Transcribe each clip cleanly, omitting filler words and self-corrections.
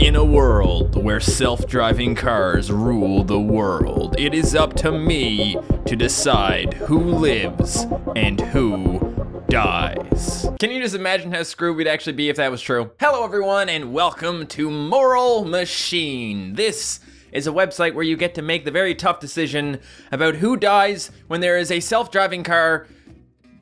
In a world where self-driving cars rule the world, it is up to me to decide who lives and who dies. Can you just imagine how screwed we'd actually be if that was true? Hello everyone and welcome to Moral Machine. This is a website where you get to make the very tough decision about who dies when there is a self-driving car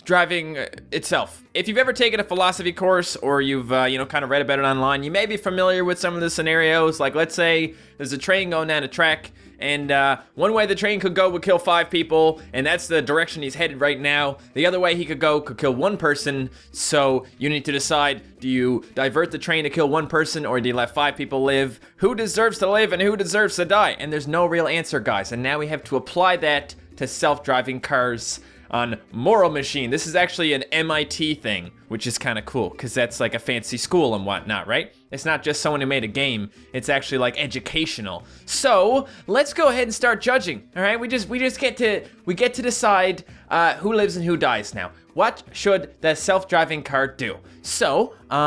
driving itself. If you've ever taken a philosophy course or you've kind of read about it online, you may be familiar with some of the scenarios. Like, let's say there's a train going down a track, and one way the train could go would kill 5 people, and that's the direction he's headed right now. The other way he could go could kill 1 person, so you need to decide, do you divert the train to kill 1 person, or do you let 5 people live? Who deserves to live and who deserves to die? And there's no real answer, guys, and now we have to apply that to self-driving cars on Moral Machine. This is actually an MIT thing, which is kind of cool, because that's like a fancy school and whatnot, right? It's not just someone who made a game, it's actually like educational. So, let's go ahead and start judging, all right? We get to decide who lives and who dies now. What should the self-driving car do? So, we're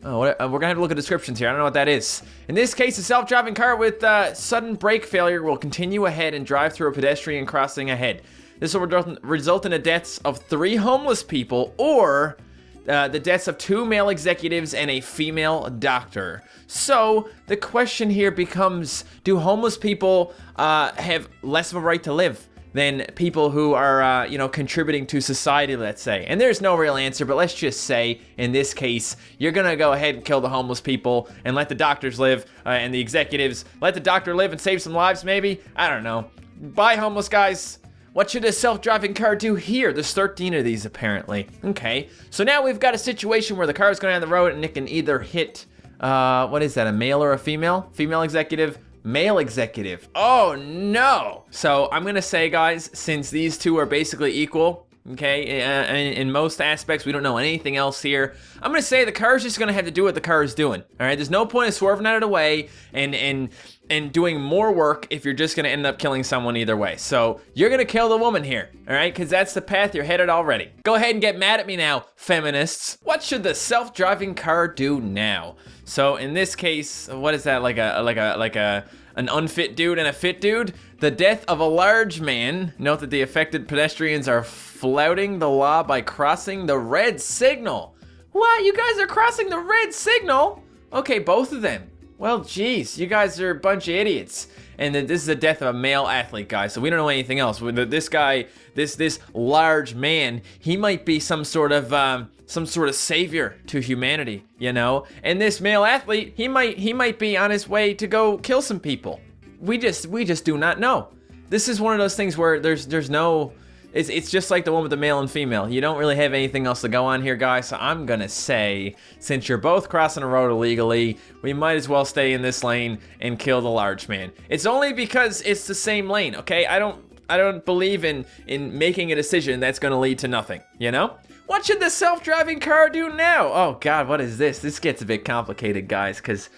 gonna have to look at descriptions here. I don't know what that is. In this case, a self-driving car with sudden brake failure will continue ahead and drive through a pedestrian crossing ahead. This will result in the deaths of 3 homeless people or the deaths of 2 male executives and a female doctor. So the question here becomes, do homeless people have less of a right to live than people who are, contributing to society, let's say? And there's no real answer, but let's just say, in this case, you're gonna go ahead and kill the homeless people and let the doctors live, and the executives. Let the doctor live and save some lives, maybe? I don't know. Bye, homeless guys. What should a self-driving car do here? There's 13 of these, apparently. Okay, so now we've got a situation where the car is going down the road and it can either hit, what is that, a male or a female? Female executive, male executive. Oh no! So I'm gonna say, guys, since these two are basically equal, okay, in most aspects, we don't know anything else here, I'm gonna say the car's just gonna have to do what the car is doing, all right? There's no point in swerving out of the way and doing more work if you're just gonna end up killing someone either way. So you're gonna kill the woman here, all right? Because that's the path you're headed already. Go ahead and get mad at me now, feminists. What should the self-driving car do now? So in this case, what is that, like an unfit dude and a fit dude? The death of a large man. Note that the affected pedestrians are flouting the law by crossing the red signal. What? You guys are crossing the red signal? Okay, both of them. Well, geez, you guys are a bunch of idiots. And this is the death of a male athlete, guys, so we don't know anything else. This guy, this large man, he might be some sort of savior to humanity, you know? And this male athlete, he might be on his way to go kill some people. We just do not know. This is one of those things where there's no, it's just like the one with the male and female. You don't really have anything else to go on here, guys. So I'm gonna say, since you're both crossing the road illegally, we might as well stay in this lane and kill the large man. It's only because it's the same lane, okay? I don't believe in making a decision that's gonna lead to nothing, you know? What should the self-driving car do now? Oh God, what is this? This gets a bit complicated, guys, cause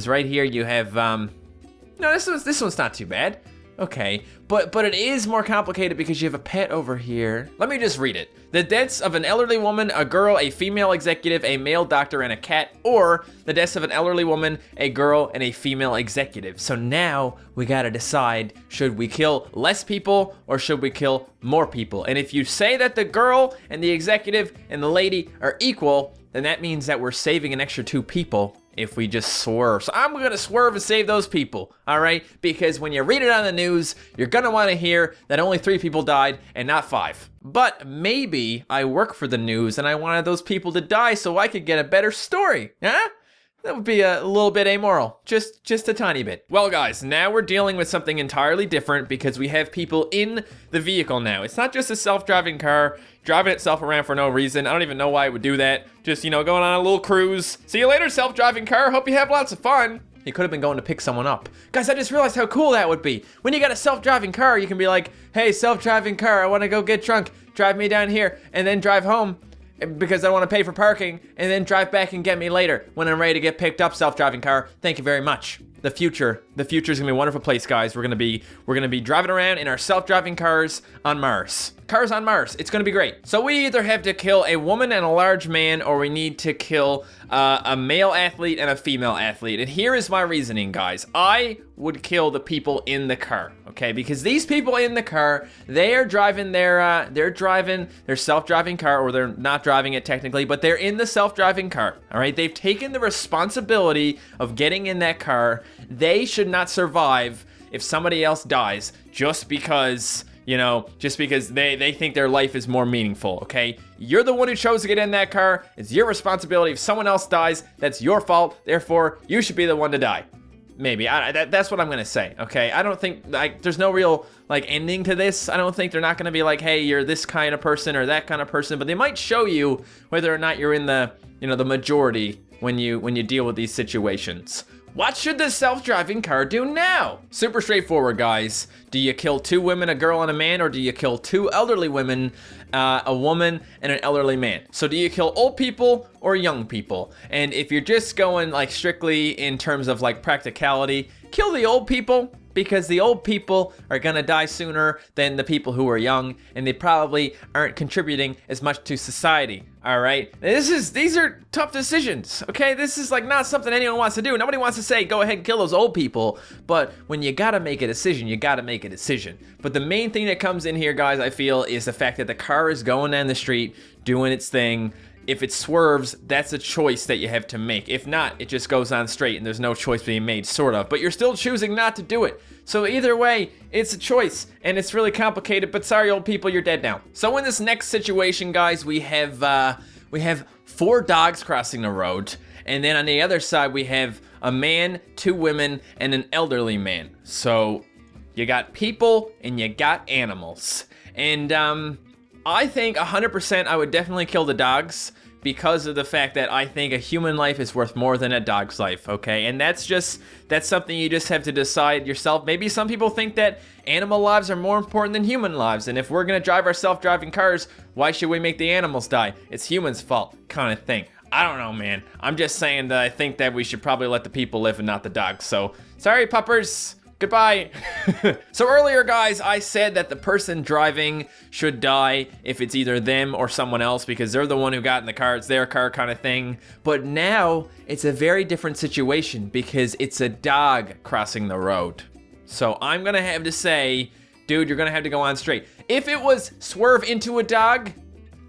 right here you have, no, this one's not too bad. Okay, but it is more complicated because you have a pet over here. Let me just read it. The deaths of an elderly woman, a girl, a female executive, a male doctor, and a cat, or the deaths of an elderly woman, a girl, and a female executive. So now we gotta decide, should we kill less people or should we kill more people? And if you say that the girl and the executive and the lady are equal, then that means that we're saving an extra 2 people if we just swerve. So I'm gonna swerve and save those people, all right? Because when you read it on the news, you're gonna wanna hear that only 3 people died and not 5. But maybe I work for the news and I wanted those people to die so I could get a better story, huh? That would be a little bit amoral, just a tiny bit. Well guys, now we're dealing with something entirely different because we have people in the vehicle now. It's not just a self-driving car driving itself around for no reason. I don't even know why it would do that. Just, going on a little cruise. See you later, self-driving car. Hope you have lots of fun. He could have been going to pick someone up. Guys, I just realized how cool that would be. When you got a self-driving car, you can be like, hey, self-driving car, I want to go get drunk. Drive me down here and then drive home. because I want to pay for parking and then drive back and get me later when I'm ready to get picked up, self-driving car. Thank you very much. The future is gonna be a wonderful place, guys. We're gonna be driving around in our self-driving cars on Mars. Cars on Mars. It's gonna be great. So we either have to kill a woman and a large man, or we need to kill a male athlete and a female athlete. And here is my reasoning, guys. I would kill the people in the car, okay? Because these people in the car, they are driving their self-driving car, or they're not driving it technically, but they're in the self-driving car, all right? They've taken the responsibility of getting in that car. They should not survive if somebody else dies just because, you know, they think their life is more meaningful, okay? You're the one who chose to get in that car. It's your responsibility. If someone else dies, that's your fault. Therefore, you should be the one to die. Maybe. That's what I'm gonna say, okay? I don't think, like, there's no real, like, ending to this. I don't think they're not gonna be like, hey, you're this kind of person or that kind of person, but they might show you whether or not you're in the, you know, the majority when you deal with these situations. What should the self-driving car do now? Super straightforward, guys. Do you kill 2 women, a girl, and a man, or do you kill 2 elderly women, a woman, and an elderly man? So do you kill old people or young people? And if you're just going like strictly in terms of like practicality, kill the old people, because the old people are gonna die sooner than the people who are young, and they probably aren't contributing as much to society, all right? These are tough decisions, okay? This is like not something anyone wants to do. Nobody wants to say, go ahead and kill those old people, but when you gotta make a decision, you gotta make a decision. But the main thing that comes in here, guys, I feel, is the fact that the car is going down the street, doing its thing. If it swerves, that's a choice that you have to make. If not, it just goes on straight and there's no choice being made, sort of. But you're still choosing not to do it. So either way, it's a choice, and it's really complicated, but sorry, old people, you're dead now. So in this next situation, guys, we have 4 dogs crossing the road, and then on the other side, we have a man, 2 women, and an elderly man. So you got people and you got animals. And I think 100% I would definitely kill the dogs, because of the fact that I think a human life is worth more than a dog's life, okay? And that's something you just have to decide yourself. Maybe some people think that animal lives are more important than human lives, and if we're gonna drive our self-driving cars, why should we make the animals die? It's humans' fault, kind of thing. I don't know, man. I'm just saying that I think that we should probably let the people live and not the dogs. So, sorry, puppers. Goodbye. So earlier, guys, I said that the person driving should die if it's either them or someone else, because they're the one who got in the car, it's their car kind of thing. But now it's a very different situation because it's a dog crossing the road. So I'm gonna have to say, dude, you're gonna have to go on straight. If it was swerve into a dog,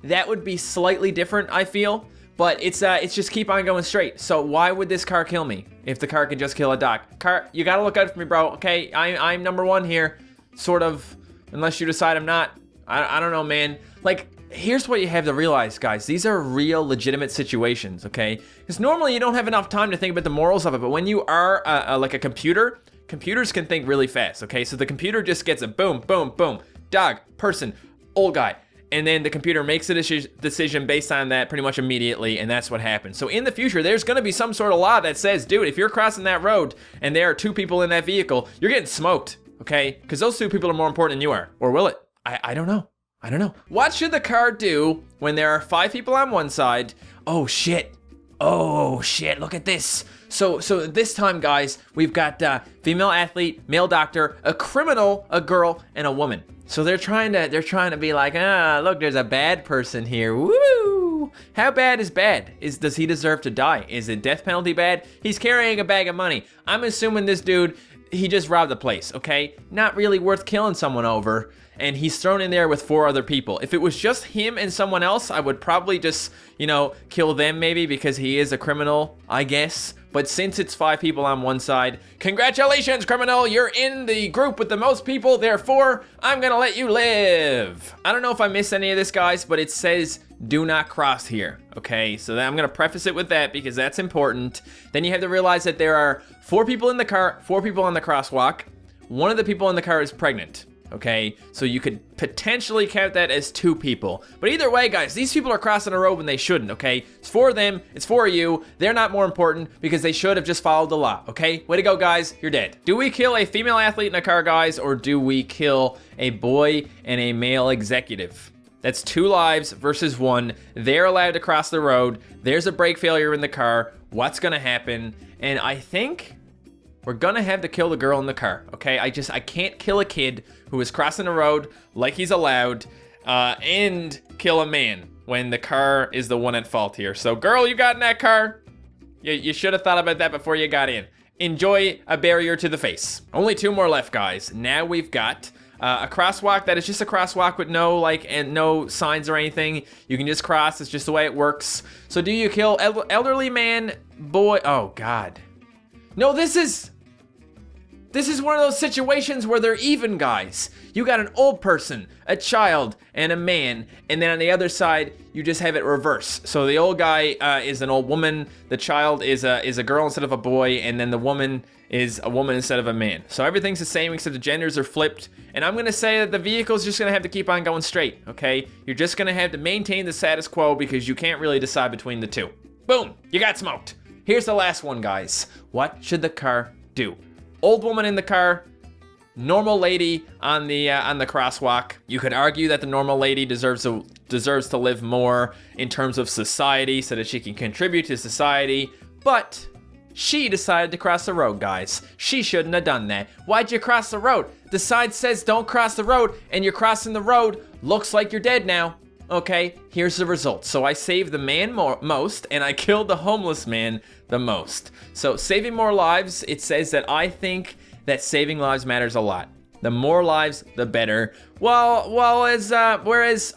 that would be slightly different, I feel. But it's just keep on going straight. So why would this car kill me if the car can just kill a dog? Car, you gotta look out for me, bro, okay? I'm number 1 here, sort of, unless you decide I'm not. I don't know, man. Like, here's what you have to realize, guys. These are real, legitimate situations, okay? Because normally you don't have enough time to think about the morals of it, but when you are like a computer, computers can think really fast, okay? So the computer just gets a boom, boom, boom, dog, person, old guy. And then the computer makes a decision based on that pretty much immediately, and that's what happens. So in the future, there's gonna be some sort of law that says, dude, if you're crossing that road and there are 2 people in that vehicle, you're getting smoked, okay? Because those 2 people are more important than you are. Or will it? I don't know. I don't know. What should the car do when there are 5 people on one side? Oh shit. Oh shit, look at this. So this time, guys, we've got female athlete, male doctor, a criminal, a girl, and a woman. So they're trying to be like, look, there's a bad person here. Woo! How bad is bad? Does he deserve to die? Is it death penalty bad? He's carrying a bag of money. I'm assuming this dude, he just robbed the place, okay? Not really worth killing someone over. And he's thrown in there with 4 other people. If it was just him and someone else, I would probably just, you know, kill them maybe because he is a criminal, I guess. But since it's 5 people on one side, congratulations, criminal, you're in the group with the most people, therefore, I'm gonna let you live. I don't know if I missed any of this, guys, but it says, do not cross here, okay? So I'm gonna preface it with that because that's important. Then you have to realize that there are 4 people in the car, 4 people on the crosswalk. One of the people in the car is pregnant. Okay, so you could potentially count that as 2 people. But either way, guys, these people are crossing a road when they shouldn't, okay? It's for them, it's for you. They're not more important because they should have just followed the law, okay? Way to go, guys, you're dead. Do we kill a female athlete in a car, guys, or do we kill a boy and a male executive? That's 2 lives versus 1. They're allowed to cross the road. There's a brake failure in the car. What's gonna happen? And I think we're gonna have to kill the girl in the car, okay? I can't kill a kid who is crossing the road like he's allowed, and kill a man when the car is the one at fault here. So girl, you got in that car. You should have thought about that before you got in. Enjoy a barrier to the face. Only 2 more left, guys. Now we've got a crosswalk that is just a crosswalk with no signs or anything. You can just cross, it's just the way it works. So do you kill elderly man, boy? Oh God. No, this is one of those situations where they're even, guys. You got an old person, a child, and a man, and then on the other side, you just have it reverse. So the old guy is an old woman, the child is a girl instead of a boy, and then the woman is a woman instead of a man. So everything's the same except the genders are flipped, and I'm gonna say that the vehicle's just gonna have to keep on going straight, okay? You're just gonna have to maintain the status quo because you can't really decide between the 2. Boom, you got smoked. Here's the last one, guys. What should the car do? Old woman in the car, normal lady on the crosswalk. You could argue that the normal lady deserves to live more in terms of society so that she can contribute to society, but she decided to cross the road, guys. She shouldn't have done that. Why'd you cross the road? The sign says don't cross the road, and you're crossing the road. Looks like you're dead now. Okay, here's the result. So I saved the man most, and I killed the homeless man the most. So saving more lives, it says that I think that saving lives matters a lot. The more lives, the better. Whereas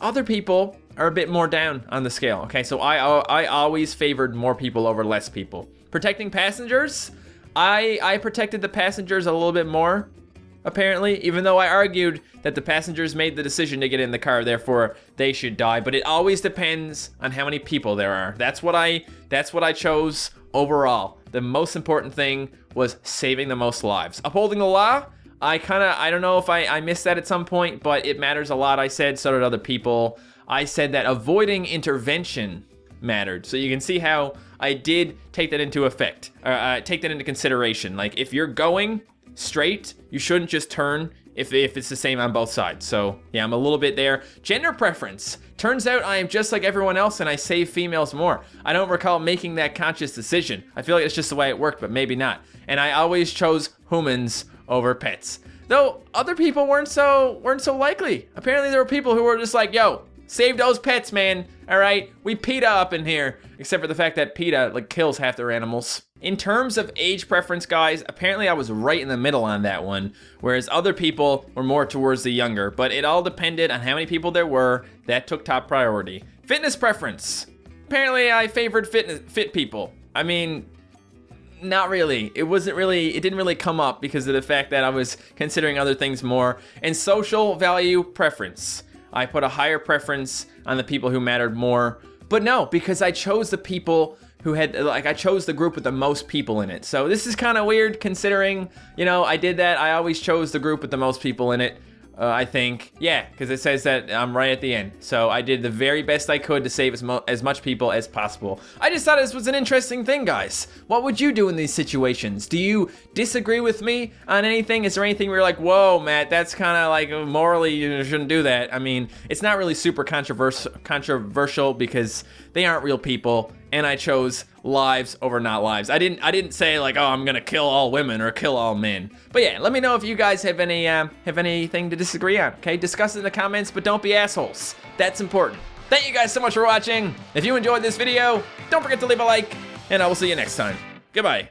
other people are a bit more down on the scale. Okay, so I always favored more people over less people. Protecting passengers, I protected the passengers a little bit more, apparently, even though I argued that the passengers made the decision to get in the car, therefore they should die. But it always depends on how many people there are. That's what I chose overall. The most important thing was saving the most lives. Upholding the law, I don't know if I missed that at some point, but it matters a lot, I said, so did other people. I said that avoiding intervention mattered. So you can see how I did take that into effect, take that into consideration. Like, if you're going straight, you shouldn't just turn if it's the same on both sides. So yeah, I'm a little bit there. Gender preference. Turns out I am just like everyone else and I save females more. I don't recall making that conscious decision. I feel like it's just the way it worked, but maybe not. And I always chose humans over pets. Though other people weren't so likely. Apparently there were people who were just like, yo, save those pets, man. All right, we PETA up in here. Except for the fact that PETA like kills half their animals. In terms of age preference, guys, apparently I was right in the middle on that one, whereas other people were more towards the younger, but it all depended on how many people there were. That took top priority. Fitness preference. Apparently I favored fit people. I mean, not really. It didn't really come up because of the fact that I was considering other things more. And social value preference. I put a higher preference on the people who mattered more, but no, because I chose the people who had, like, I chose the group with the most people in it. So this is kind of weird considering, you know, I did that. I always chose the group with the most people in it. I think, yeah, because it says that I'm right at the end. So I did the very best I could to save as much people as possible. I just thought this was an interesting thing, guys. What would you do in these situations? Do you disagree with me on anything? Is there anything where you're like, whoa, Matt, that's kind of like morally you shouldn't do that? I mean, it's not really super controversial because they aren't real people, and I chose lives over not lives. I didn't say like, oh, I'm gonna kill all women or kill all men. But yeah, let me know if you guys have anything to disagree on. Okay, discuss it in the comments, but don't be assholes. That's important. Thank you guys so much for watching. If you enjoyed this video, don't forget to leave a like, and I will see you next time. Goodbye.